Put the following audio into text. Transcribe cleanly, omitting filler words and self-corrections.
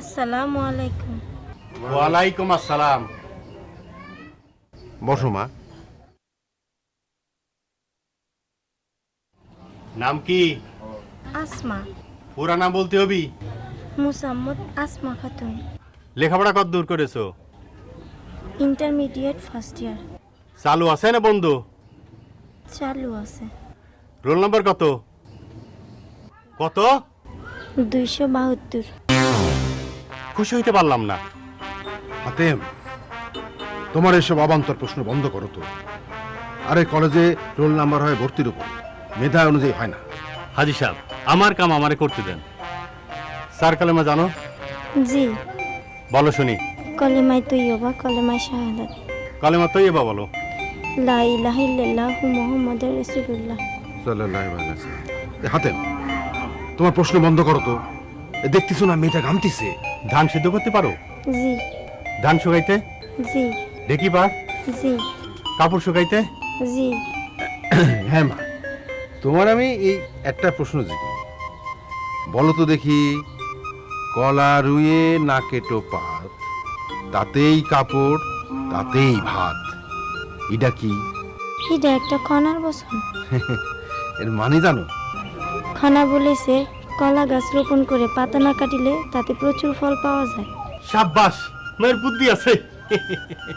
আসসালামু আলাইকুম। ওয়ালাইকুম আসসালাম। বসো মা। নাম কি? আসমা। পুরা নাম বলতে হবি? মুসাম্মদ আসমা খাতুন। লেখাপড়া কত দূর করেছো? Intermediate first year. চালু আছে না বন্ধ? চালু আছে। রোল নাম্বার কত? কত? 272। খুশি হইতে পারলাম না। হাতেম, তোমার এসব অবান্তর প্রশ্ন বন্ধ করো তো। আরে কলেজে রোল নাম্বার হয় ভর্তির উপর, মেধা অনুযায়ী হয় না। হাজি সাহেব, আমার কাম আমারে করতে দেন। স্যার কালেমা জানো? জি। বলো শুনি। কলেমায় তৈয়বা, কলেমায় শাহাদাত। কালেমা তৈয়বা বলো। লা ইলাহা ইল্লাল্লাহু মুহাম্মাদুর রাসূলুল্লাহ। সাল্লাল্লাহু আলাইহি ওয়াসাল্লাম। হাতেম, তোমার প্রশ্ন বন্ধ করো তো। দেখতেছো না মেয়েটা ঘামতিছে। ধান সিদ্ধ করতে পারো? জি। ধান শুকাইতে? জি। ঢেকি পার? জি। কাপড় শুকাইতে? জি। হ্যাঁ মা, তোমার আমি এই একটা প্রশ্ন জিজ্ঞেস বলো তো দেখি, কলা রুয়ে নাকে টোপাত, তাতেই কাপড় তাতেই ভাত, এটা কি? এটা একটা খনার বচন। এর মানে জানো? খনা বলেছে কলা গাছ রোপণ করে পাতা না কাটিলে তাতে প্রচুর ফল পাওয়া যায়। সাব্বাস, মেয়ের বুদ্ধি আছে।